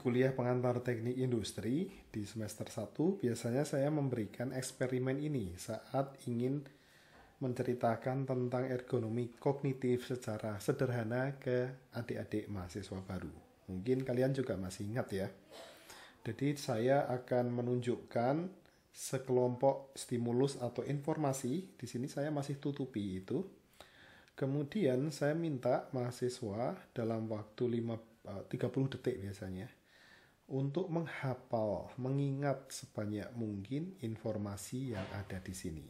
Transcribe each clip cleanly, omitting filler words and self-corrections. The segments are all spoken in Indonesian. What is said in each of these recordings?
kuliah pengantar teknik industri di semester 1 biasanya saya memberikan eksperimen ini saat ingin menceritakan tentang ergonomi kognitif secara sederhana ke adik-adik mahasiswa baru. Mungkin kalian juga masih ingat ya. Jadi saya akan menunjukkan sekelompok stimulus atau informasi. Di sini saya masih tutupi itu. Kemudian saya minta mahasiswa dalam waktu 30 detik biasanya untuk menghafal, mengingat sebanyak mungkin informasi yang ada di sini.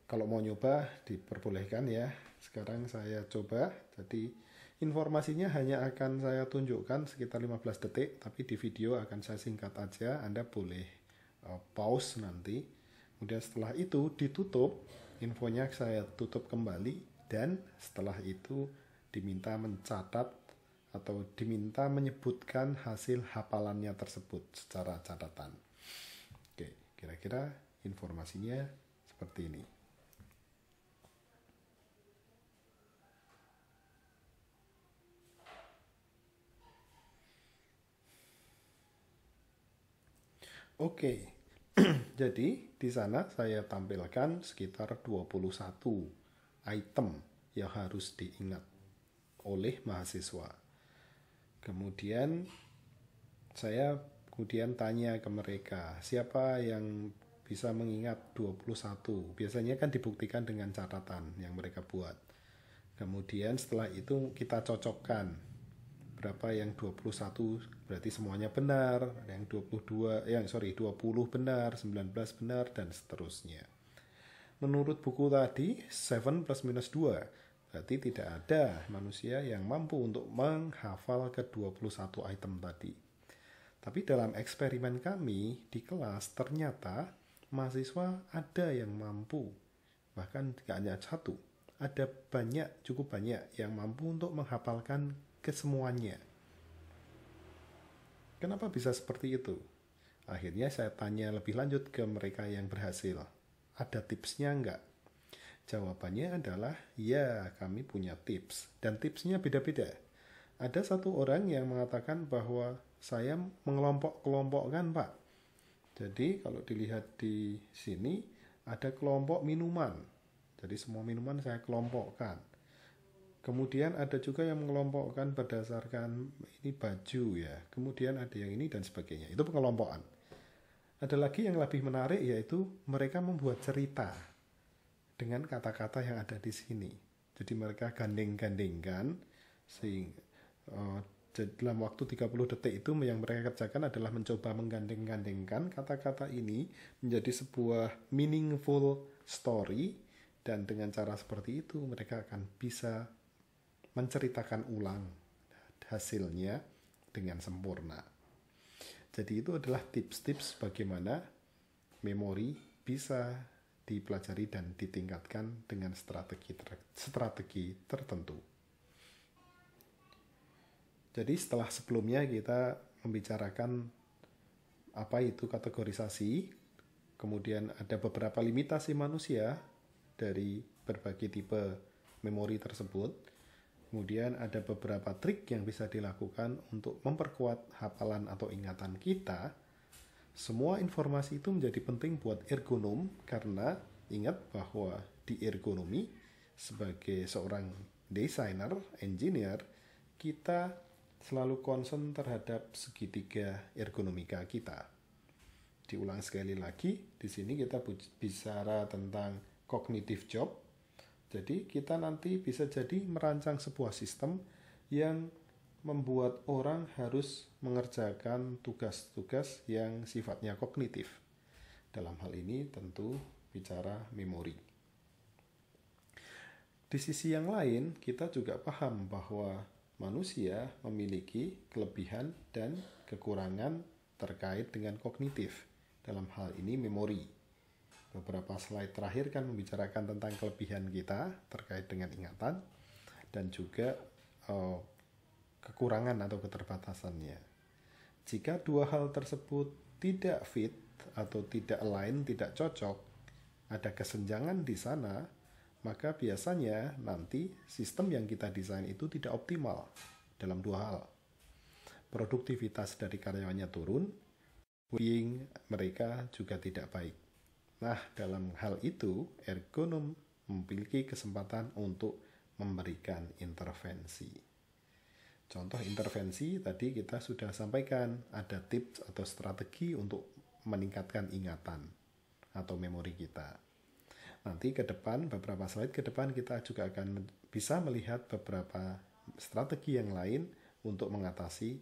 Kalau mau nyoba diperbolehkan ya. Sekarang saya coba. Jadi informasinya hanya akan saya tunjukkan sekitar 15 detik, tapi di video akan saya singkat aja. Anda boleh pause nanti. Kemudian setelah itu ditutup, infonya saya tutup kembali, dan setelah itu diminta mencatat atau diminta menyebutkan hasil hafalannya tersebut secara catatan. Oke, kira-kira informasinya seperti ini. Oke, jadi di sana saya tampilkan sekitar 21 item yang harus diingat oleh mahasiswa. Kemudian saya tanya ke mereka, siapa yang bisa mengingat 21? Biasanya kan dibuktikan dengan catatan yang mereka buat. Kemudian setelah itu kita cocokkan berapa yang 21 berarti semuanya benar, yang 20 benar, 19 benar, dan seterusnya. Menurut buku tadi 7 plus minus 2 berarti tidak ada manusia yang mampu untuk menghafal ke 21 item tadi. Tapi dalam eksperimen kami di kelas ternyata mahasiswa ada yang mampu, bahkan tidak hanya satu, ada cukup banyak yang mampu untuk menghafalkan kesemuanya. Kenapa bisa seperti itu? Akhirnya saya tanya lebih lanjut ke mereka yang berhasil. Ada tipsnya enggak? Jawabannya adalah, ya, kami punya tips. Dan tipsnya beda-beda. Ada satu orang yang mengatakan bahwa saya mengelompok-kelompokkan, Pak. Jadi kalau dilihat di sini, ada kelompok minuman. Jadi semua minuman saya kelompokkan. Kemudian ada juga yang mengelompokkan berdasarkan ini baju ya. Kemudian ada yang ini dan sebagainya. Itu pengelompokan. Ada lagi yang lebih menarik, yaitu mereka membuat cerita dengan kata-kata yang ada di sini. Jadi mereka gandeng-gandengkan sehingga dalam waktu 30 detik itu yang mereka kerjakan adalah mencoba menggandeng-gandengkan kata-kata ini menjadi sebuah meaningful story, dan dengan cara seperti itu mereka akan bisa menceritakan ulang hasilnya dengan sempurna. Jadi itu adalah tips-tips bagaimana memori bisa dipelajari dan ditingkatkan dengan strategi tertentu. Jadi sebelumnya kita membicarakan apa itu kategorisasi, kemudian ada beberapa limitasi manusia dari berbagai tipe memori tersebut, kemudian ada beberapa trik yang bisa dilakukan untuk memperkuat hafalan atau ingatan kita. Semua informasi itu menjadi penting buat ergonom, karena ingat bahwa di ergonomi sebagai seorang desainer, engineer, kita selalu concern terhadap segitiga ergonomika kita. Diulang sekali lagi, di sini kita bicara tentang cognitive job. Jadi kita nanti bisa jadi merancang sebuah sistem yang membuat orang harus mengerjakan tugas-tugas yang sifatnya kognitif. Dalam hal ini tentu bicara memori. Di sisi yang lain, kita juga paham bahwa manusia memiliki kelebihan dan kekurangan terkait dengan kognitif. Dalam hal ini memori. Beberapa slide terakhir kan membicarakan tentang kelebihan kita terkait dengan ingatan dan juga kekurangan atau keterbatasannya. Jika dua hal tersebut tidak fit atau tidak align, tidak cocok, ada kesenjangan di sana, maka biasanya nanti sistem yang kita desain itu tidak optimal dalam dua hal. produktivitas dari karyawannya turun, well-being mereka juga tidak baik. Nah, dalam hal itu, ergonom memiliki kesempatan untuk memberikan intervensi. Contoh intervensi tadi kita sudah sampaikan, ada tips atau strategi untuk meningkatkan ingatan atau memori kita. Nanti ke depan, beberapa slide ke depan kita juga akan bisa melihat beberapa strategi yang lain untuk mengatasi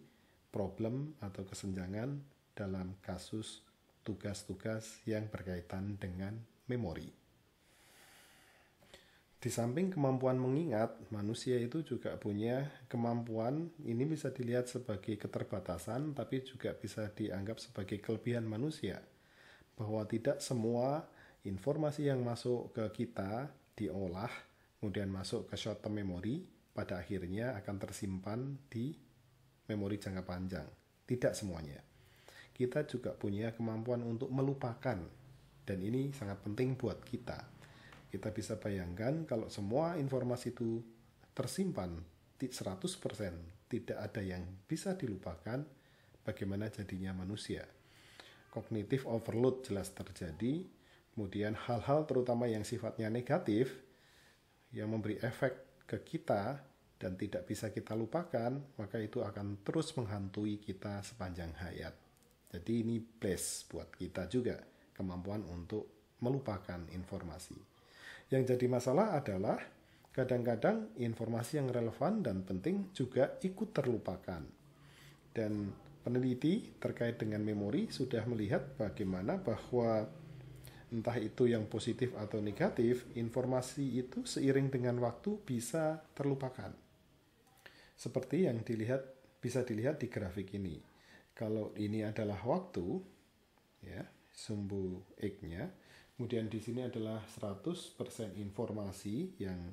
problem atau kesenjangan dalam kasus tugas-tugas yang berkaitan dengan memori. Di samping kemampuan mengingat, manusia itu juga punya kemampuan, ini bisa dilihat sebagai keterbatasan, tapi juga bisa dianggap sebagai kelebihan manusia. Bahwa tidak semua informasi yang masuk ke kita diolah, kemudian masuk ke short term memory, pada akhirnya akan tersimpan di memori jangka panjang. Tidak semuanya. Kita juga punya kemampuan untuk melupakan, dan ini sangat penting buat kita. Kita bisa bayangkan kalau semua informasi itu tersimpan 100%, tidak ada yang bisa dilupakan, bagaimana jadinya manusia. Cognitive overload jelas terjadi, kemudian hal-hal terutama yang sifatnya negatif, yang memberi efek ke kita dan tidak bisa kita lupakan, maka itu akan terus menghantui kita sepanjang hayat. Jadi ini bless buat kita juga, kemampuan untuk melupakan informasi. Yang jadi masalah adalah kadang-kadang informasi yang relevan dan penting juga ikut terlupakan. Dan peneliti terkait dengan memori sudah melihat bagaimana bahwa entah itu yang positif atau negatif, informasi itu seiring dengan waktu bisa terlupakan. Seperti yang bisa dilihat di grafik ini. Kalau ini adalah waktu, ya, sumbu X-nya, kemudian di sini adalah 100% informasi yang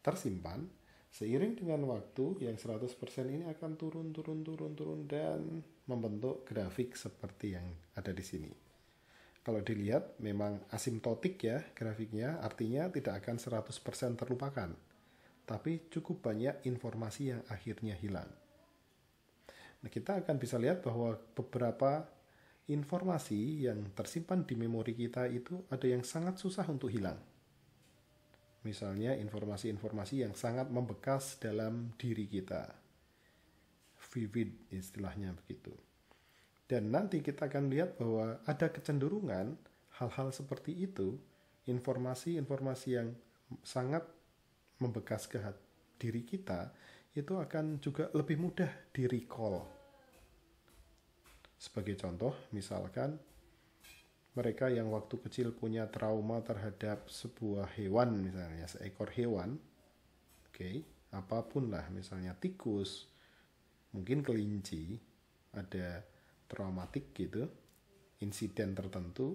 tersimpan. Seiring dengan waktu, yang 100% ini akan turun dan membentuk grafik seperti yang ada di sini. Kalau dilihat memang asimptotik ya grafiknya, artinya tidak akan 100% terlupakan. Tapi cukup banyak informasi yang akhirnya hilang. Nah, kita akan bisa lihat bahwa beberapa informasi yang tersimpan di memori kita itu ada yang sangat susah untuk hilang. Misalnya informasi-informasi yang sangat membekas dalam diri kita. Vivid istilahnya begitu. Dan nanti kita akan lihat bahwa ada kecenderungan hal-hal seperti itu, informasi-informasi yang sangat membekas ke diri kita, itu akan juga lebih mudah di-recall. Sebagai contoh, misalkan mereka yang waktu kecil punya trauma terhadap sebuah hewan, misalnya seekor hewan, apapun lah, misalnya tikus, mungkin kelinci, ada traumatik gitu, insiden tertentu,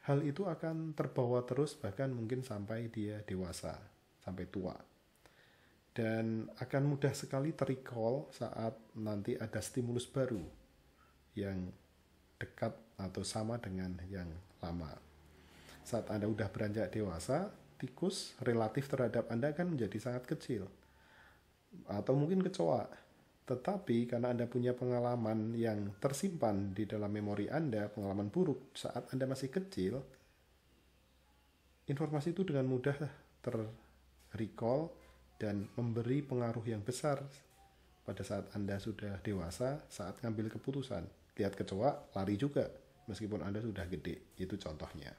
hal itu akan terbawa terus bahkan mungkin sampai dia dewasa, sampai tua. Dan akan mudah sekali terrecall saat nanti ada stimulus baru yang dekat atau sama dengan yang lama. Saat Anda udah beranjak dewasa, tikus relatif terhadap Anda kan menjadi sangat kecil. Atau mungkin kecoa. Tetapi karena Anda punya pengalaman yang tersimpan di dalam memori Anda, pengalaman buruk saat Anda masih kecil, informasi itu dengan mudah ter-recall dan memberi pengaruh yang besar pada saat Anda sudah dewasa, saat ngambil keputusan. Lihat kecoa, lari juga, meskipun Anda sudah gede. Itu contohnya.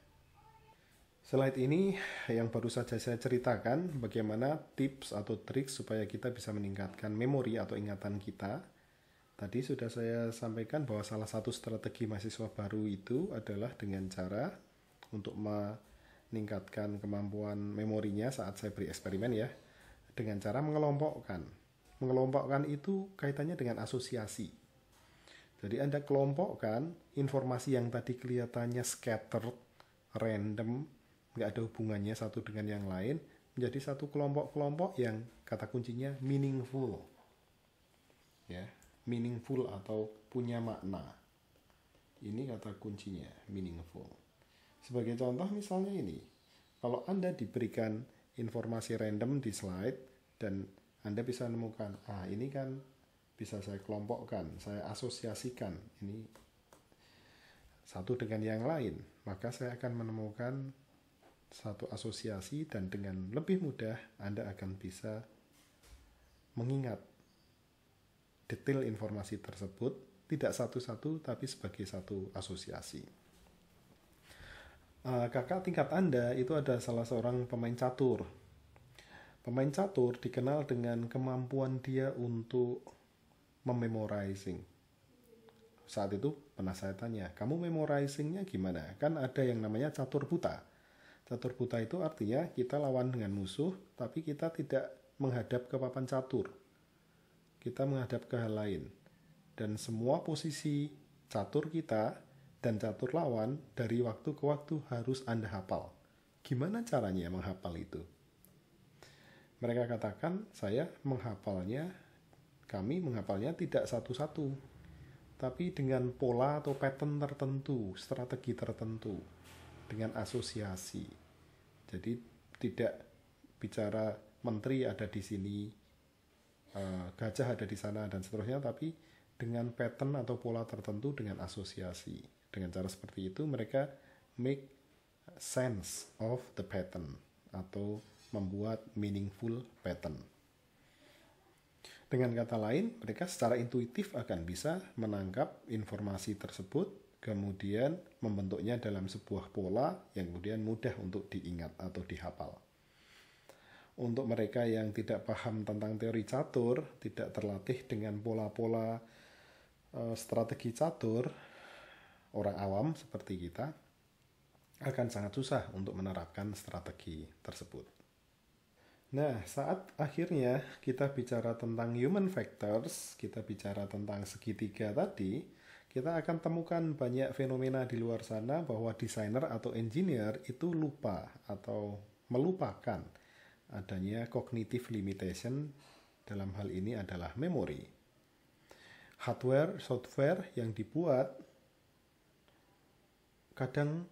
Slide ini yang baru saja saya ceritakan, bagaimana tips atau trik supaya kita bisa meningkatkan memori atau ingatan kita. Tadi sudah saya sampaikan bahwa salah satu strategi mahasiswa baru itu adalah dengan cara untuk meningkatkan kemampuan memorinya saat saya beri eksperimen ya, dengan cara mengelompokkan. Mengelompokkan itu kaitannya dengan asosiasi. Jadi Anda kelompokkan informasi yang tadi kelihatannya scattered, random, nggak ada hubungannya satu dengan yang lain, menjadi satu kelompok-kelompok yang kata kuncinya meaningful. Ya, meaningful atau punya makna. Ini kata kuncinya, meaningful. Sebagai contoh misalnya ini, kalau Anda diberikan informasi random di slide dan Anda bisa menemukan, ini kan bisa saya kelompokkan, saya asosiasikan ini satu dengan yang lain, maka saya akan menemukan satu asosiasi dan dengan lebih mudah Anda akan bisa mengingat detail informasi tersebut tidak satu-satu tapi sebagai satu asosiasi. Kakak tingkat Anda itu ada salah seorang pemain catur. Pemain catur dikenal dengan kemampuan dia untuk memorizing. Saat itu pernah saya tanya, kamu memorizingnya gimana? Kan ada yang namanya catur buta. Catur buta itu artinya kita lawan dengan musuh, tapi kita tidak menghadap ke papan catur. Kita menghadap ke hal lain. Dan semua posisi catur kita dan catur lawan dari waktu ke waktu harus Anda hafal. Gimana caranya menghafal itu? Mereka katakan, kami menghafalnya tidak satu-satu, tapi dengan pola atau pattern tertentu, strategi tertentu, dengan asosiasi. Jadi tidak bicara menteri ada di sini, gajah ada di sana, dan seterusnya, tapi dengan pattern atau pola tertentu dengan asosiasi. Dengan cara seperti itu mereka make sense of the pattern atau membuat meaningful pattern. Dengan kata lain, mereka secara intuitif akan bisa menangkap informasi tersebut, kemudian membentuknya dalam sebuah pola yang kemudian mudah untuk diingat atau dihafal. Untuk mereka yang tidak paham tentang teori catur, tidak terlatih dengan pola-pola strategi catur, orang awam seperti kita akan sangat susah untuk menerapkan strategi tersebut. Nah, saat akhirnya kita bicara tentang human factors, kita bicara tentang segitiga tadi, kita akan temukan banyak fenomena di luar sana bahwa desainer atau engineer itu lupa atau melupakan adanya cognitive limitation, dalam hal ini adalah memori. Hardware, software yang dibuat kadang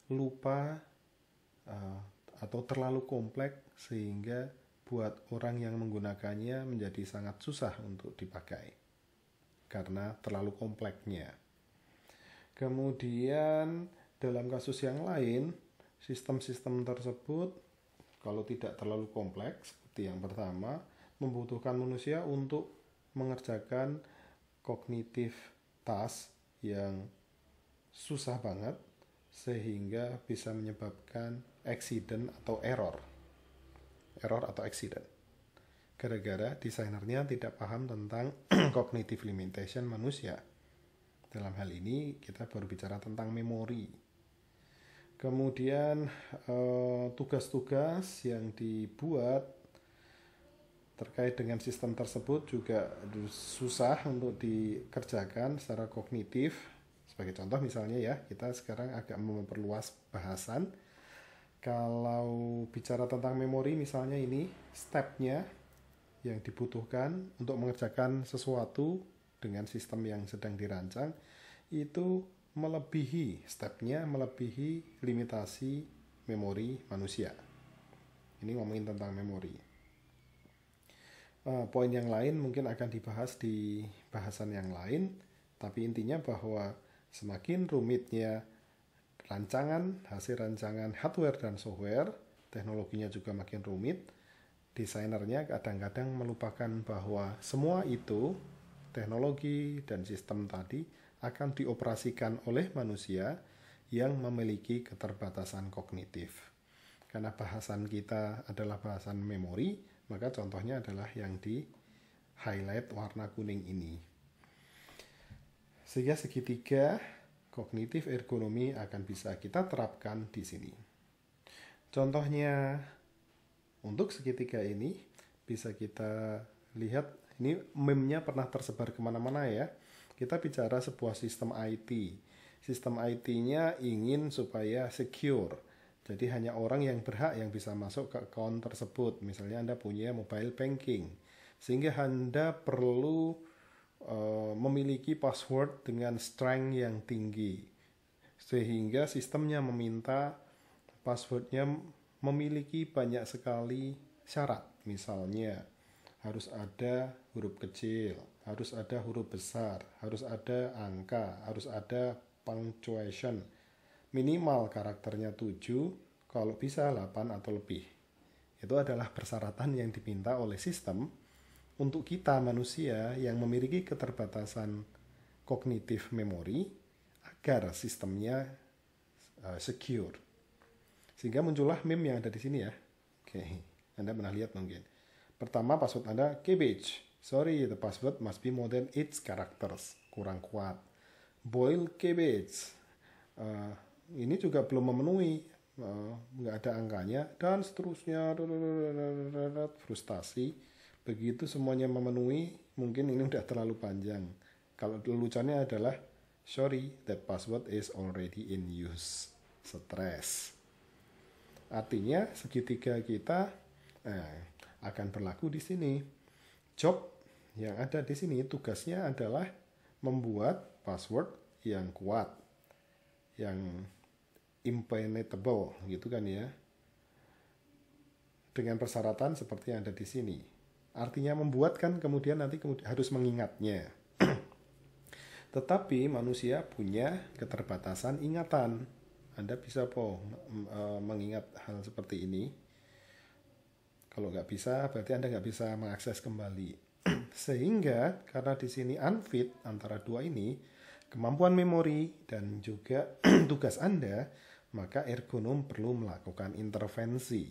lupa atau terlalu kompleks sehingga buat orang yang menggunakannya menjadi sangat susah untuk dipakai karena terlalu kompleksnya. Kemudian dalam kasus yang lain, sistem-sistem tersebut kalau tidak terlalu kompleks seperti yang pertama, membutuhkan manusia untuk mengerjakan cognitive task yang susah banget sehingga bisa menyebabkan accident atau error atau accident gara-gara desainernya tidak paham tentang cognitive limitation manusia. Dalam hal ini kita baru bicara tentang memori. Kemudian tugas-tugas yang dibuat terkait dengan sistem tersebut juga susah untuk dikerjakan secara kognitif. Sebagai contoh misalnya ya, kita sekarang agak memperluas bahasan. Kalau bicara tentang memori misalnya ini, stepnya yang dibutuhkan untuk mengerjakan sesuatu dengan sistem yang sedang dirancang itu melebihi limitasi memori manusia. Ini ngomongin tentang memori. Poin yang lain mungkin akan dibahas di bahasan yang lain, tapi intinya bahwa semakin rumitnya hasil rancangan hardware dan software, teknologinya juga makin rumit. Desainernya kadang-kadang melupakan bahwa semua itu, teknologi dan sistem tadi, akan dioperasikan oleh manusia yang memiliki keterbatasan kognitif. Karena bahasan kita adalah bahasan memori, maka contohnya adalah yang di highlight warna kuning ini. Sehingga segitiga kognitif ergonomi akan bisa kita terapkan di sini. Contohnya, untuk segitiga ini bisa kita lihat, ini meme-nya pernah tersebar kemana-mana ya. Kita bicara sebuah sistem IT. Sistem IT-nya ingin supaya secure. Jadi hanya orang yang berhak yang bisa masuk ke account tersebut. Misalnya Anda punya mobile banking. Sehingga Anda perlu memiliki password dengan strength yang tinggi, sehingga sistemnya meminta passwordnya memiliki banyak sekali syarat. Misalnya harus ada huruf kecil, harus ada huruf besar, harus ada angka, harus ada punctuation. Minimal karakternya 7, kalau bisa 8 atau lebih. Itu adalah persyaratan yang diminta oleh sistem untuk kita manusia yang memiliki keterbatasan kognitif memori agar sistemnya secure. Sehingga muncullah meme yang ada di sini ya. Oke, Anda pernah lihat mungkin. Pertama, password Anda cabbage. Sorry, the password must be more than 8 characters. Kurang kuat. Boil cabbage. Ini juga belum memenuhi. Nggak ada angkanya. Dan seterusnya. Frustasi. Begitu semuanya memenuhi, mungkin ini udah terlalu panjang. Kalau leluconnya adalah, sorry, that password is already in use. Stres. Artinya segitiga kita akan berlaku di sini. Job yang ada di sini tugasnya adalah membuat password yang kuat, yang impenetrable gitu kan ya. Dengan persyaratan seperti yang ada di sini. Artinya membuat kan kemudian nanti harus mengingatnya. Tetapi manusia punya keterbatasan ingatan. Anda bisa mengingat hal seperti ini. Kalau nggak bisa, berarti Anda nggak bisa mengakses kembali. Sehingga karena di sini unfit antara dua ini, kemampuan memori dan juga tugas Anda, maka ergonom perlu melakukan intervensi.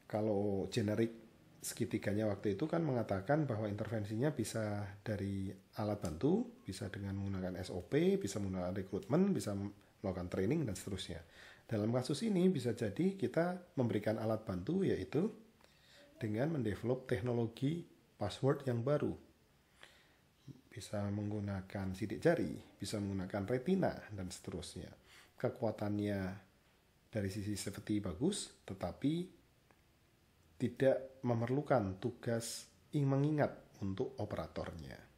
Kalau generik segitiganya waktu itu kan mengatakan bahwa intervensinya bisa dari alat bantu, bisa dengan menggunakan SOP, bisa menggunakan rekrutmen, bisa melakukan training dan seterusnya. Dalam kasus ini bisa jadi kita memberikan alat bantu yaitu dengan mendevelop teknologi password yang baru. Bisa menggunakan sidik jari, bisa menggunakan retina dan seterusnya. Kekuatannya dari sisi safety bagus, tetapi tidak memerlukan tugas mengingat untuk operatornya.